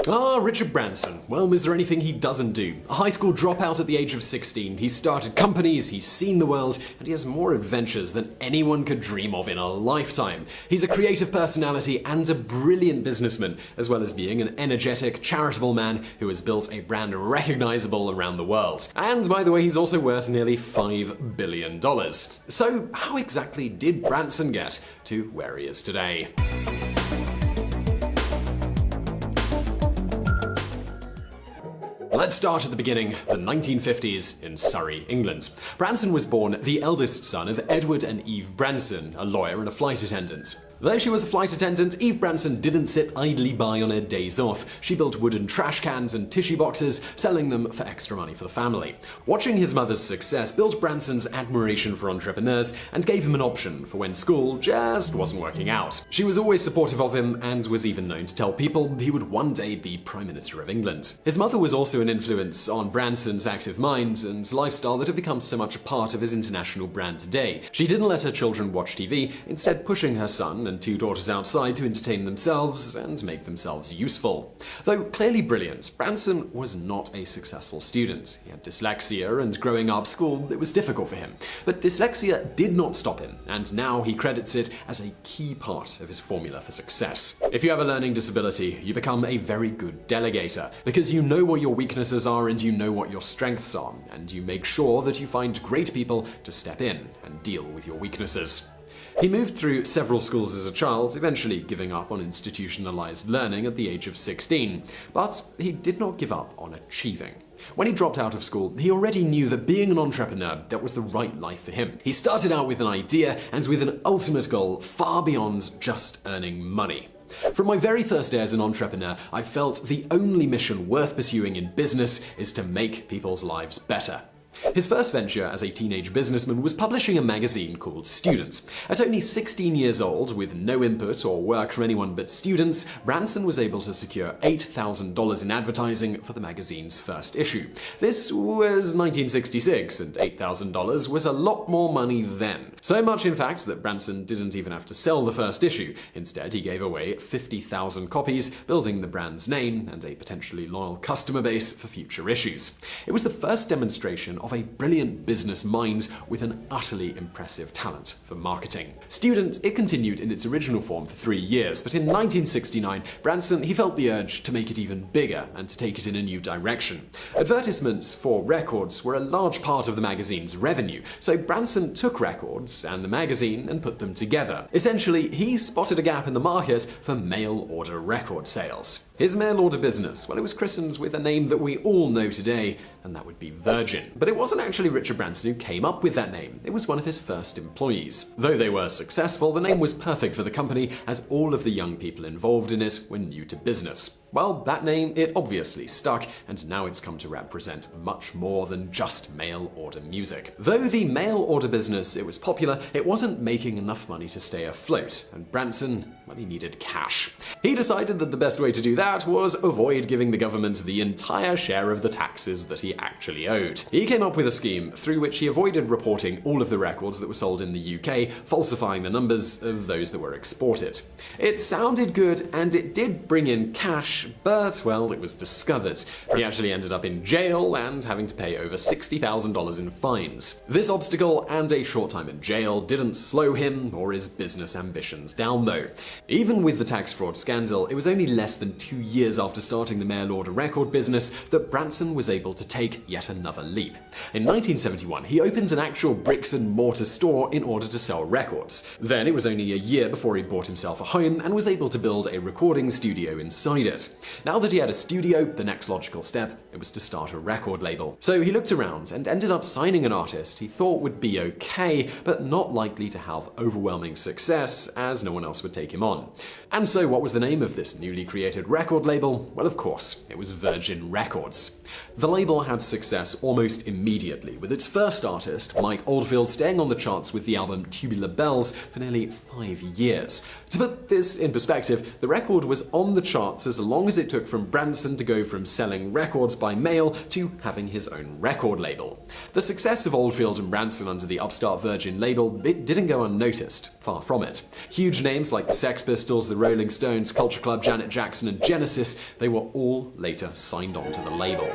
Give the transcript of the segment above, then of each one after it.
Richard Branson. Well, is there anything he doesn't do? A high school dropout at the age of 16, he's started companies, he's seen the world, and he has more adventures than anyone could dream of in a lifetime. He's a creative personality and a brilliant businessman, as well as being an energetic, charitable man who has built a brand recognizable around the world. And by the way, he's also worth nearly $5 billion. So how exactly did Branson get to where he is today? Let's start at the beginning, the 1950s in Surrey, England. Branson was born the eldest son of Edward and Eve Branson, a lawyer and a flight attendant. Though she was a flight attendant, Eve Branson didn't sit idly by on her days off. She built wooden trash cans and tissue boxes, selling them for extra money for the family. Watching his mother's success built Branson's admiration for entrepreneurs and gave him an option for when school just wasn't working out. She was always supportive of him and was even known to tell people he would one day be Prime Minister of England. His mother was also an influence on Branson's active mind and lifestyle that have become so much a part of his international brand today. She didn't let her children watch TV, instead pushing her son and two daughters outside to entertain themselves and make themselves useful. Though clearly brilliant, Branson was not a successful student. He had dyslexia, and growing up school, it was difficult for him. But dyslexia did not stop him, and now he credits it as a key part of his formula for success. If you have a learning disability, you become a very good delegator, because you know what your weaknesses are and you know what your strengths are, and you make sure that you find great people to step in and deal with your weaknesses. He moved through several schools as a child, eventually giving up on institutionalized learning at the age of 16. But he did not give up on achieving. When he dropped out of school, he already knew that being an entrepreneur, that was the right life for him. He started out with an idea and with an ultimate goal far beyond just earning money. From my very first day as an entrepreneur, I felt the only mission worth pursuing in business is to make people's lives better. His first venture as a teenage businessman was publishing a magazine called Students. At only 16 years old, with no input or work from anyone but students, Branson was able to secure $8,000 in advertising for the magazine's first issue. This was 1966, and $8,000 was a lot more money then. So much, in fact, that Branson didn't even have to sell the first issue. Instead, he gave away 50,000 copies, building the brand's name and a potentially loyal customer base for future issues. It was the first demonstration of a brilliant business mind with an utterly impressive talent for marketing. Student, it continued in its original form for 3 years, but in 1969, Branson, he felt the urge to make it even bigger and to take it in a new direction. Advertisements for records were a large part of the magazine's revenue, so Branson took records and the magazine and put them together. Essentially, he spotted a gap in the market for mail order record sales. His mail order business, well, it was christened with a name that we all know today, and that would be Virgin. But it wasn't actually Richard Branson who came up with that name. It was one of his first employees. Though they were successful, the name was perfect for the company, as all of the young people involved in it were new to business. Well, that name, it obviously stuck, and now it's come to represent much more than just mail order music. Though the mail order business, it was popular, it wasn't making enough money to stay afloat, and Branson, well, he needed cash. He decided that the best way to do that was avoid giving the government the entire share of the taxes that he actually owed. He came up with a scheme through which he avoided reporting all of the records that were sold in the UK, falsifying the numbers of those that were exported. It sounded good, and it did bring in cash, but, well, it was discovered. He actually ended up in jail and having to pay over $60,000 in fines. This obstacle and a short time in jail didn't slow him or his business ambitions down, though. Even with the tax fraud scandal, it was only less than 2 years after starting the mail order record business that Branson was able to take yet another leap. In 1971, he opened an actual bricks and mortar store in order to sell records. Then it was only a year before he bought himself a home and was able to build a recording studio inside it. Now that he had a studio, the next logical step, it was to start a record label. So he looked around and ended up signing an artist he thought would be okay, but not likely to have overwhelming success, as no one else would take him on. And so what was the name of this newly created record label? Well, of course, it was Virgin Records. The label had success almost immediately, with its first artist, Mike Oldfield, staying on the charts with the album Tubular Bells for nearly 5 years. To put this in perspective, the record was on the charts as long as it took from Branson to go from selling records by mail to having his own record label. The success of Oldfield and Branson under the upstart Virgin label, it didn't go unnoticed, far from it. Huge names like the Sex Pistols, the Rolling Stones, Culture Club, Janet Jackson, and Genesis, they were all later signed on to the label.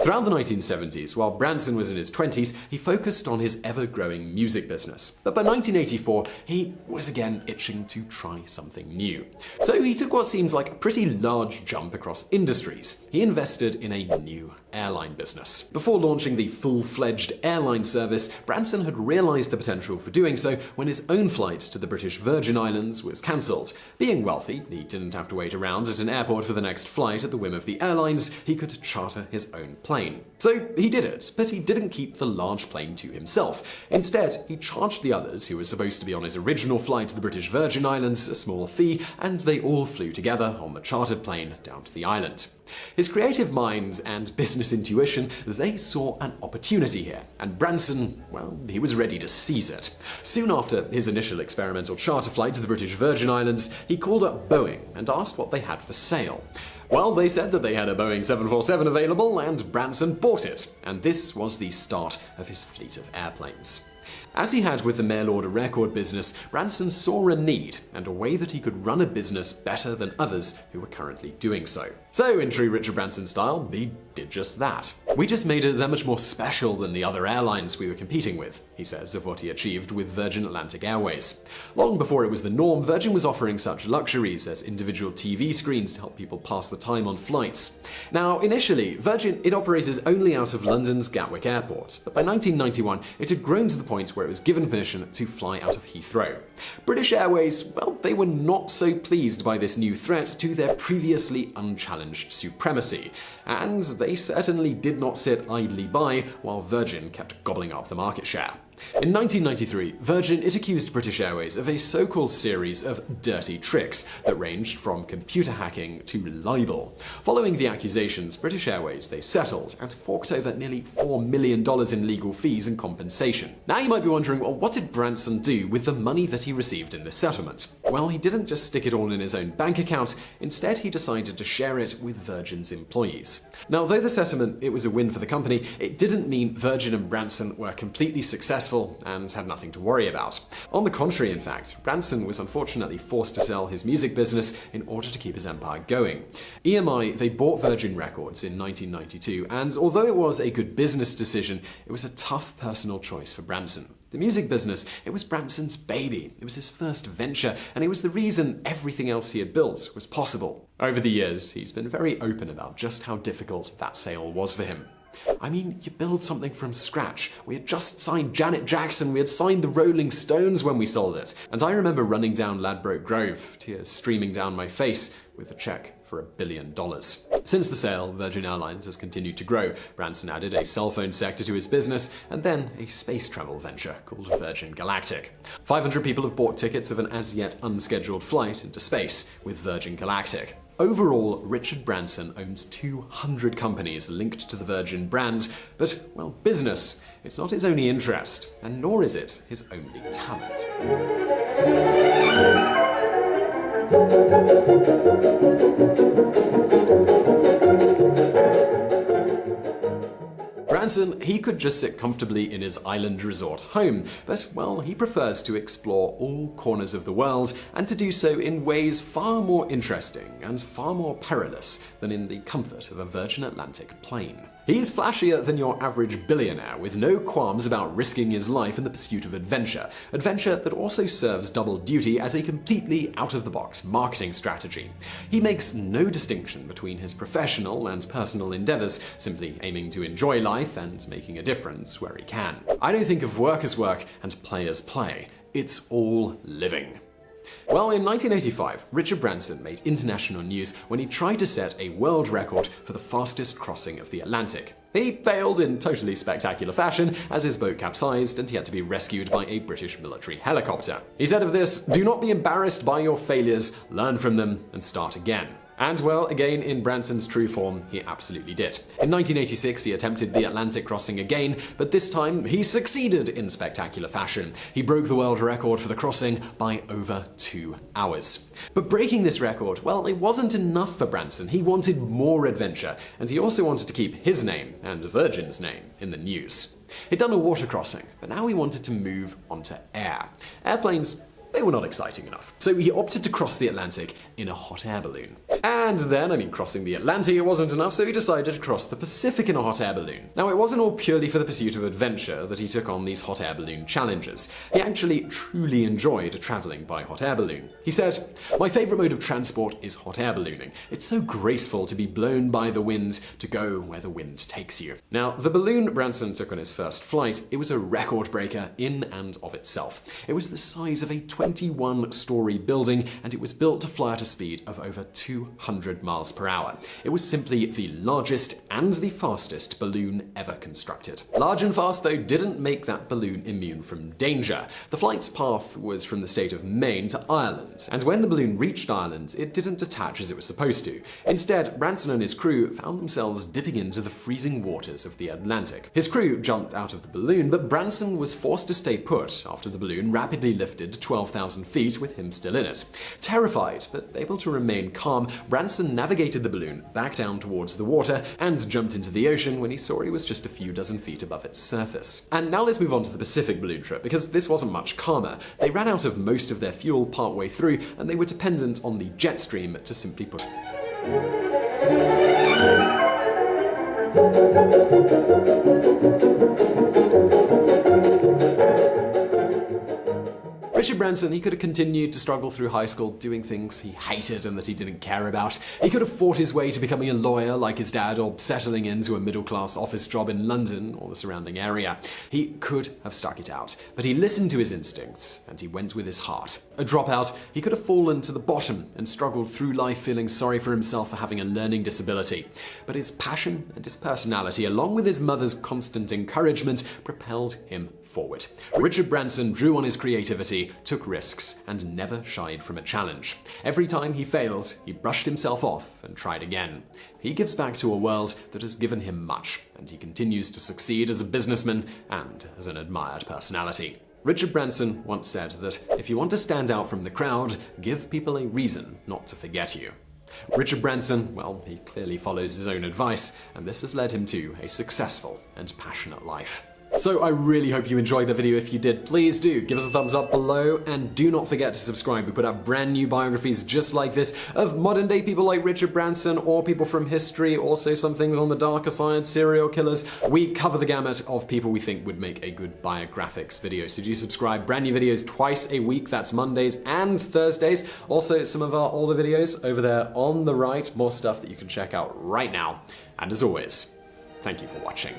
Throughout the 1970s, while Branson was in his 20s, he focused on his ever-growing music business. But by 1984, he was again itching to try something new. So he took what seems like a pretty large jump across industries. He invested in a new airline business. Before launching the full-fledged airline service, Branson had realized the potential for doing so when his own flight to the British Virgin Islands was cancelled. Being wealthy, he didn't have to wait around at an airport for the next flight at the whim of the airlines. He could charter his own plane. So he did it, but he didn't keep the large plane to himself. Instead, he charged the others, who were supposed to be on his original flight to the British Virgin Islands, a small fee, and they all flew together on the chartered plane down to the island. His creative mind and business intuition, they saw an opportunity here, and Branson, well, he was ready to seize it. Soon after his initial experimental charter flight to the British Virgin Islands, he called up Boeing and asked what they had for sale. Well, they said that they had a Boeing 747 available, and Branson bought it, and this was the start of his fleet of airplanes. As he had with the mail-order record business, Branson saw a need and a way that he could run a business better than others who were currently doing so. So, in true Richard Branson style, he did just that. "We just made it that much more special than the other airlines we were competing with," he says of what he achieved with Virgin Atlantic Airways. Long before it was the norm, Virgin was offering such luxuries as individual TV screens to help people pass the time on flights. Now, initially, Virgin, it operated only out of London's Gatwick Airport, but by 1991, it had grown to the point where it was given permission to fly out of Heathrow. British Airways, well, they were not so pleased by this new threat to their previously unchallenged supremacy, and they certainly did not sit idly by while Virgin kept gobbling up the market share. In 1993, Virgin accused British Airways of a so-called series of dirty tricks that ranged from computer hacking to libel. Following the accusations, British Airways, they settled and forked over nearly $4 million in legal fees and compensation. Now you might be wondering, well, what did Branson do with the money that he received in this settlement? Well, he didn't just stick it all in his own bank account. Instead, he decided to share it with Virgin's employees. Now, though the settlement, it was a win for the company, it didn't mean Virgin and Branson were completely successful and had nothing to worry about. On the contrary, in fact, Branson was unfortunately forced to sell his music business in order to keep his empire going. EMI, they bought Virgin Records in 1992, and although it was a good business decision, it was a tough personal choice for Branson. The music business, it was Branson's baby. It was his first venture, and it was the reason everything else he had built was possible. Over the years, he's been very open about just how difficult that sale was for him. I mean, you build something from scratch. We had just signed Janet Jackson, we had signed the Rolling Stones when we sold it. And I remember running down Ladbroke Grove, tears streaming down my face, with a check for $1 billion. Since the sale, Virgin Airlines has continued to grow. Branson added a cell phone sector to his business, and then a space travel venture called Virgin Galactic. 500 people have bought tickets of an as-yet unscheduled flight into space with Virgin Galactic. Overall, Richard Branson owns 200 companies linked to the Virgin brand, but, well, business, it's not his only interest, and nor is it his only talent. Branson, he could just sit comfortably in his island resort home, but, well, he prefers to explore all corners of the world and to do so in ways far more interesting and far more perilous than in the comfort of a Virgin Atlantic plane. He's flashier than your average billionaire, with no qualms about risking his life in the pursuit of adventure. Adventure that also serves double duty as a completely out-of-the-box marketing strategy. He makes no distinction between his professional and personal endeavors, simply aiming to enjoy life and making a difference where he can. I don't think of work as work and play as play. It's all living. Well, in 1985, Richard Branson made international news when he tried to set a world record for the fastest crossing of the Atlantic. He failed in totally spectacular fashion as his boat capsized and he had to be rescued by a British military helicopter. He said of this, "Do not be embarrassed by your failures, learn from them and start again." And well, again, in Branson's true form, he absolutely did. In 1986, he attempted the Atlantic crossing again, but this time he succeeded in spectacular fashion. He broke the world record for the crossing by over 2 hours. But breaking this record, well, it wasn't enough for Branson. He wanted more adventure, and he also wanted to keep his name and Virgin's name in the news. He'd done a water crossing, but now he wanted to move onto air. Airplanes, they were not exciting enough. So he opted to cross the Atlantic in a hot air balloon. And then, crossing the Atlantic it wasn't enough, so he decided to cross the Pacific in a hot air balloon. Now, it wasn't all purely for the pursuit of adventure that he took on these hot air balloon challenges. He actually truly enjoyed traveling by hot air balloon. He said, "My favorite mode of transport is hot air ballooning. It's so graceful to be blown by the wind, to go where the wind takes you." Now, the balloon Branson took on his first flight, it was a record breaker in and of itself. It was the size of a 21-story building, and it was built to fly at a speed of over 200 miles per hour. It was simply the largest and the fastest balloon ever constructed. Large and fast, though, didn't make that balloon immune from danger. The flight's path was from the state of Maine to Ireland, and when the balloon reached Ireland, it didn't detach as it was supposed to. Instead, Branson and his crew found themselves dipping into the freezing waters of the Atlantic. His crew jumped out of the balloon, but Branson was forced to stay put after the balloon rapidly lifted to 12,000 feet with him still in it. Terrified, but able to remain calm, Branson navigated the balloon back down towards the water and jumped into the ocean when he saw he was just a few dozen feet above its surface. And now let's move on to the Pacific balloon trip, because this wasn't much calmer. They ran out of most of their fuel partway through, and they were dependent on the jet stream to simply put. Richard Branson, he could have continued to struggle through high school doing things he hated and that he didn't care about. He could have fought his way to becoming a lawyer like his dad, or settling into a middle-class office job in London or the surrounding area. He could have stuck it out, but he listened to his instincts and he went with his heart. A dropout, he could have fallen to the bottom and struggled through life feeling sorry for himself for having a learning disability. But his passion and his personality, along with his mother's constant encouragement, propelled him forward. Richard Branson drew on his creativity, took risks, and never shied from a challenge. Every time he failed, he brushed himself off and tried again. He gives back to a world that has given him much, and he continues to succeed as a businessman and as an admired personality. Richard Branson once said that if you want to stand out from the crowd, give people a reason not to forget you. Richard Branson, well, he clearly follows his own advice, and this has led him to a successful and passionate life. So I really hope you enjoyed the video. If you did, please do give us a thumbs up below, and do not forget to subscribe. We put out brand new biographies just like this of modern day people like Richard Branson or people from history, also some things on the darker side, serial killers. We cover the gamut of people we think would make a good biographics video. So do subscribe. Brand new videos twice a week. That's Mondays and Thursdays. Also some of our older videos over there on the right. More stuff that you can check out right now. And as always, thank you for watching.